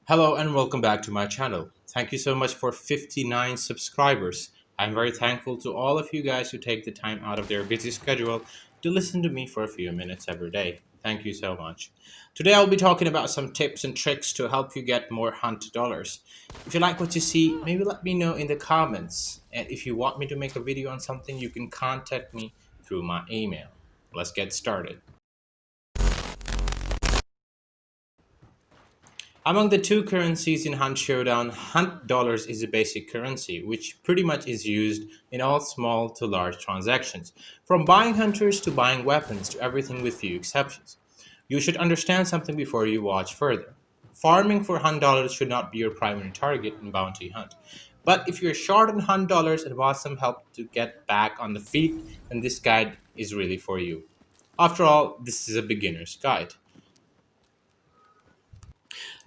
Hello and welcome back to my channel. Thank you so much for 59 subscribers. I'm very thankful to all of you guys who take the time out of their busy schedule to listen to me for a few minutes every day. Thank you so much. Today I'll be talking about some tips and tricks to help you get more hunt dollars. If you like what you see, maybe let me know in the comments. And if you want me to make a video on something, you can contact me through my email. Let's get started. Among the two currencies in Hunt Showdown, Hunt Dollars is a basic currency, which pretty much is used in all small to large transactions, from buying hunters to buying weapons to everything with few exceptions. You should understand something before you watch further. Farming for Hunt Dollars should not be your primary target in Bounty Hunt. But if you're short on Hunt Dollars and want some help to get back on the feet, then this guide is really for you. After all, this is a beginner's guide.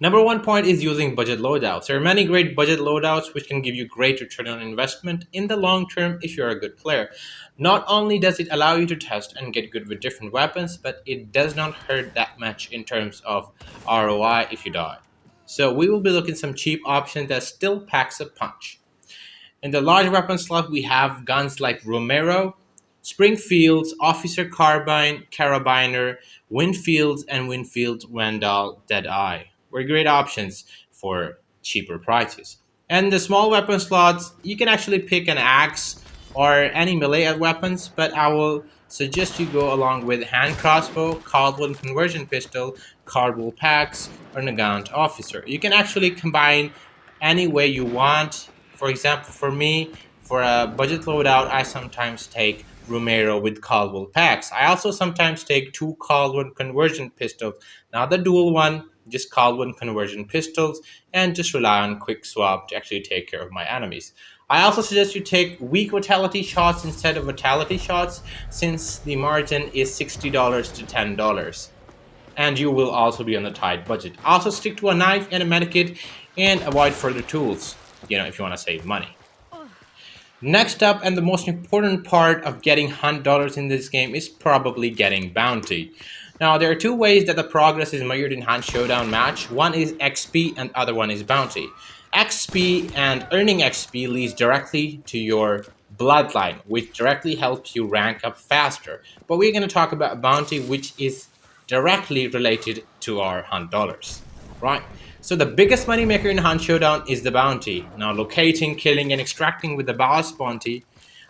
Number one point is using budget loadouts. There are many great budget loadouts which can give you great return on investment in the long term if you're a good player. Not only does it allow you to test and get good with different weapons, but it does not hurt that much in terms of ROI if you die. So we will be looking some cheap options that still packs a punch. In the large weapon slot, we have guns like Romero, Springfields, Officer Carbine, Carabiner, Winfields, and Winfield Vandal Deadeye were great options for cheaper prices. And the small weapon slots, you can actually pick an axe or any melee weapons, but I will suggest you go along with hand crossbow, caldwell conversion pistol, cardboard packs, or Nagant officer. You can actually combine any way you want. For example, for me, for a budget loadout, I sometimes take Romero with Caldwell packs. I also sometimes take two Caldwell conversion pistols, not the dual one, just Caldwell conversion pistols, and just rely on quick swap to actually take care of my enemies. I also suggest you take weak vitality shots instead of vitality shots, since the margin is $60 to $10, and you will also be on the tight budget. Also stick to a knife and a medikit and avoid further tools, if you want to save money. Next up, and the most important part of getting hunt dollars in this game, is probably getting bounty. Now, there are two ways that the progress is measured in Hunt Showdown match. One is XP and other one is bounty. XP and earning XP leads directly to your bloodline, which directly helps you rank up faster. But we're going to talk about bounty, which is directly related to our hunt dollars, right? So the biggest moneymaker in Hunt Showdown is the bounty. Now, locating, killing, and extracting with the boss bounty.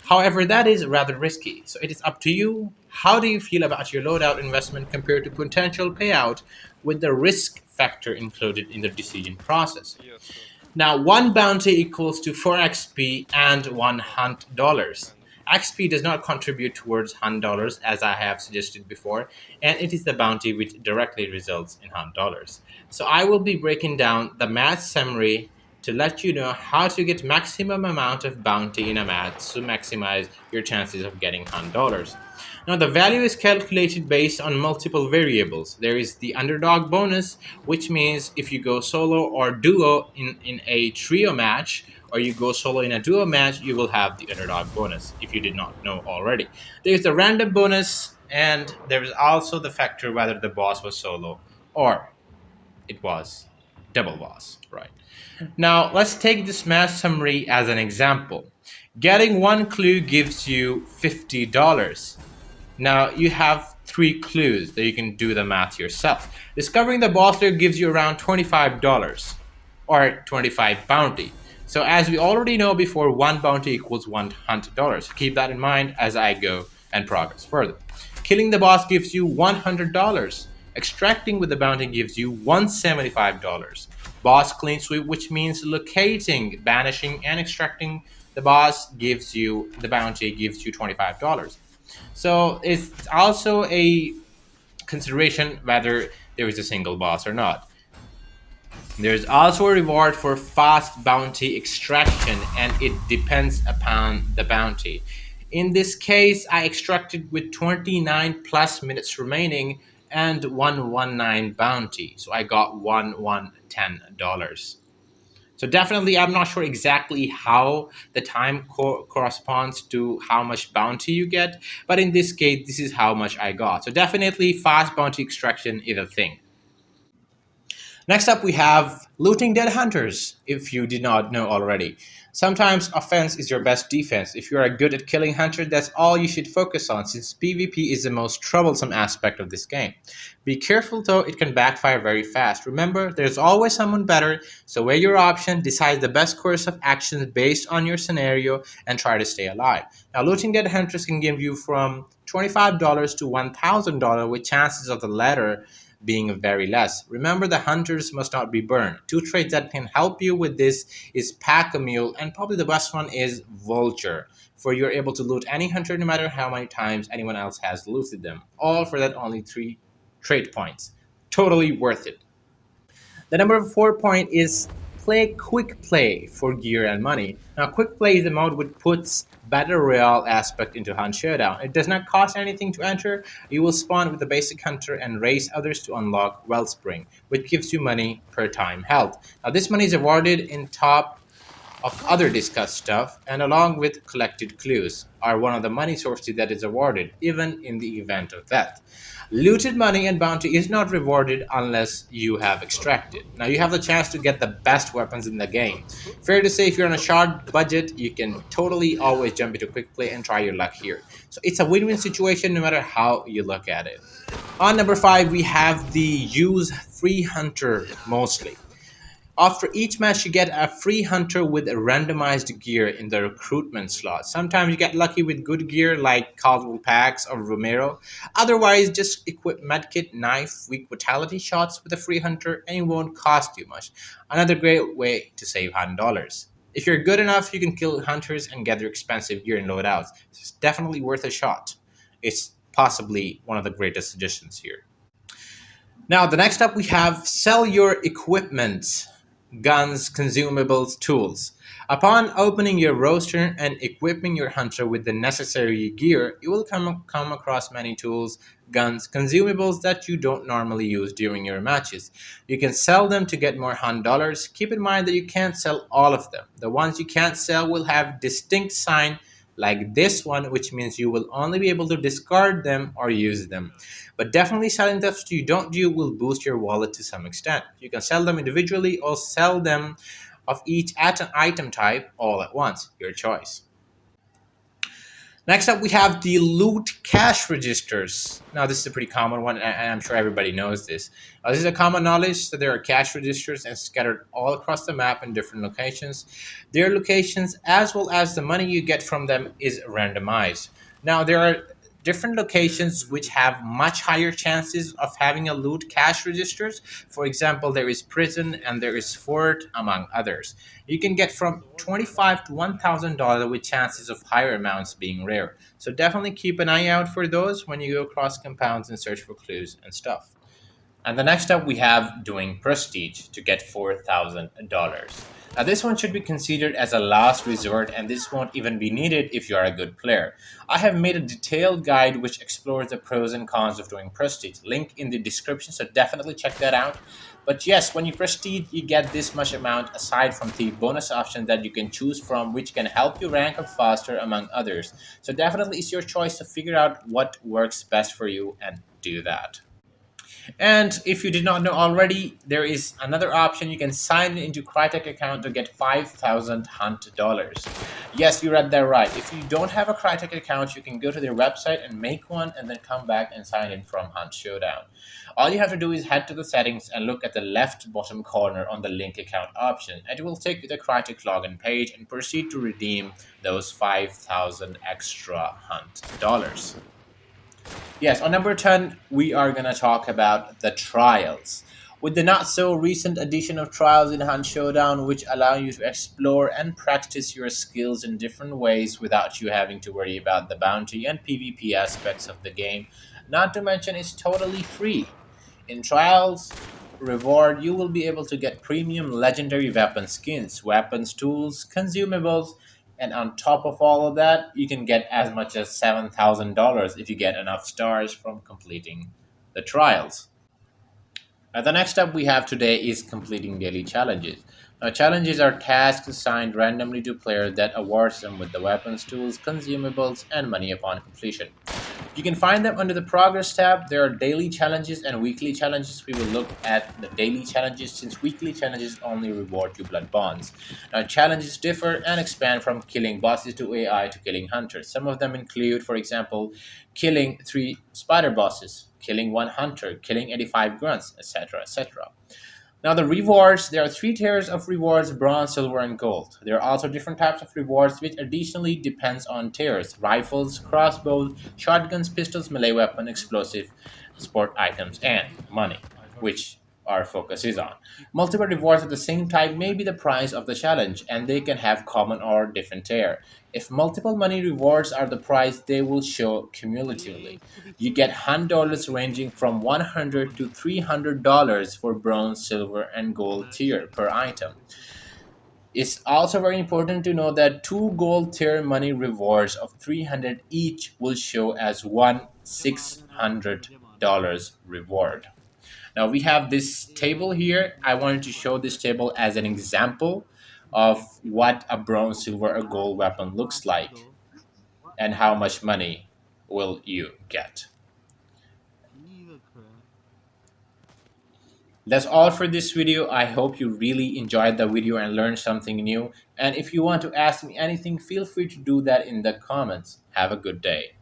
However, that is rather risky. So it is up to you. How do you feel about your loadout investment compared to potential payout with the risk factor included in the decision process? Yes, sir. Now, one bounty equals to 4 XP and 1 hunt dollars. XP does not contribute towards hunt dollars, as I have suggested before, and it is the bounty which directly results in hunt dollars. So I will be breaking down the math summary to let you know how to get maximum amount of bounty in a match to maximize your chances of getting hunt dollars. Now, the value is calculated based on multiple variables. There is the underdog bonus, which means if you go solo or duo in a trio match, or you go solo in a duo match, you will have the underdog bonus, if you did not know already. There's the random bonus, and there is also the factor whether the boss was solo or it was double boss, right? Now, let's take this math summary as an example. Getting one clue gives you $50. Now, you have three clues that you can do the math yourself. Discovering the boss lair gives you around $25 or 25 bounty. So as we already know before, one bounty equals $100. Keep that in mind as I go and progress further. Killing the boss gives you $100. Extracting with the bounty gives you $175. Boss clean sweep, which means locating, banishing, and extracting the boss gives you the bounty gives you $25. So it's also a consideration whether there is a single boss or not. There's also a reward for fast bounty extraction, and it depends upon the bounty. In this case, I extracted with 29 plus minutes remaining and 119 bounty. So I got $110. So definitely, I'm not sure exactly how the time corresponds to how much bounty you get, but in this case, this is how much I got. So definitely, fast bounty extraction is a thing. Next up, we have looting dead hunters, if you did not know already. Sometimes offense is your best defense. If you are good at killing hunters, that's all you should focus on, since PvP is the most troublesome aspect of this game. Be careful though, it can backfire very fast. Remember, there's always someone better, so weigh your option, decide the best course of actions based on your scenario, and try to stay alive. Now, looting dead hunters can give you from $25 to $1,000, with chances of the latter being very less. Remember, the hunters must not be burned. Two traits that can help you with this is Pack a Mule, and probably the best one is Vulture, for you're able to loot any hunter no matter how many times anyone else has looted them. All for that only 3 trait points. Totally worth it. The number 4 point is play Quickplay for gear and money. Now, Quickplay is a mode which puts battle royale aspect into Hunt Showdown. It does not cost anything to enter. You will spawn with the basic hunter and race others to unlock Wellspring, which gives you money per time held. Now, this money is awarded in top of other discussed stuff, and along with collected clues, are one of the money sources that is awarded, even in the event of death. Looted money and bounty is not rewarded unless you have extracted. Now you have the chance to get the best weapons in the game. Fair to say, if you're on a short budget, you can totally always jump into quick play and try your luck here. So it's a win-win situation no matter how you look at it. On number 5, we have the use free hunter mostly. After each match, you get a free hunter with a randomized gear in the recruitment slot. Sometimes you get lucky with good gear like Caldwell Packs or Romero. Otherwise, just equip medkit, knife, weak vitality shots with a free hunter, and it won't cost you much. Another great way to save $100. If you're good enough, you can kill hunters and get their expensive gear and loadouts. It's definitely worth a shot. It's possibly one of the greatest suggestions here. Now, the next up we have sell your equipment, guns, consumables, tools. Upon opening your roster and equipping your hunter with the necessary gear, you will come across many tools, guns, consumables that you don't normally use during your matches. You can sell them to get more hunt dollars. Keep in mind that you can't sell all of them. The ones you can't sell will have distinct sign like this one, which means you will only be able to discard them or use them. But definitely selling the stuff you don't do will boost your wallet to some extent. You can sell them individually or sell them of each item type all at once, your choice. Next up, we have the loot cash registers. Now, this is a pretty common one, and I'm sure everybody knows this. This is a common knowledge that there are cash registers and scattered all across the map in different locations. Their locations, as well as the money you get from them, is randomized. Now, there are different locations which have much higher chances of having a loot cash registers. For example, there is prison and there is fort, among others. You can get from $25 to $1,000 with chances of higher amounts being rare. So definitely keep an eye out for those when you go across compounds and search for clues and stuff. And the next up, we have doing prestige to get $4,000. Now, this one should be considered as a last resort, and this won't even be needed if you are a good player. I have made a detailed guide which explores the pros and cons of doing prestige. Link in the description, so definitely check that out. But yes, when you prestige, you get this much amount aside from the bonus options that you can choose from, which can help you rank up faster, among others. So definitely it's your choice to figure out what works best for you and do that. And if you did not know already, there is another option. You can sign into Crytek account to get 5,000 Hunt dollars. Yes, you read that right. If you don't have a Crytek account, you can go to their website and make one and then come back and sign in from Hunt Showdown. All you have to do is head to the settings and look at the left bottom corner on the link account option, and it will take you to the Crytek login page and proceed to redeem those 5,000 extra Hunt dollars. Yes, on number 10, we are going to talk about the trials. With the not so recent addition of trials in Hunt Showdown, which allow you to explore and practice your skills in different ways without you having to worry about the bounty and PvP aspects of the game, not to mention it's totally free. In trials, reward, you will be able to get premium legendary weapon skins, weapons, tools, consumables, and on top of all of that, you can get as much as $7,000 if you get enough stars from completing the trials. The next step we have today is completing daily challenges. Now, challenges are tasks assigned randomly to players that awards them with the weapons, tools, consumables, and money upon completion. You can find them under the Progress tab. There are daily challenges and weekly challenges. We will look at the daily challenges since weekly challenges only reward you blood bonds. Now, challenges differ and expand from killing bosses to AI to killing hunters. Some of them include, for example, killing 3 spider bosses, killing 1 hunter, killing 85 grunts, etc., etc. Now, the rewards, there are 3 tiers of rewards: bronze, silver, and gold. There are also different types of rewards, which additionally depends on tiers: rifles, crossbows, shotguns, pistols, melee weapon, explosive, sport items, and money, which our focus is on. Multiple rewards of the same type may be the price of the challenge, and they can have common or different tier. If multiple money rewards are the price, they will show cumulatively. You get $100 ranging from $100 to $300 for bronze, silver, and gold tier per item. It's also very important to know that 2 gold tier money rewards of 300 each will show as one $600 reward. Now we have this table here. I wanted to show this table as an example of what a bronze, silver, or gold weapon looks like and how much money will you get. That's all for this video. I hope you really enjoyed the video and learned something new. And if you want to ask me anything, feel free to do that in the comments. Have a good day.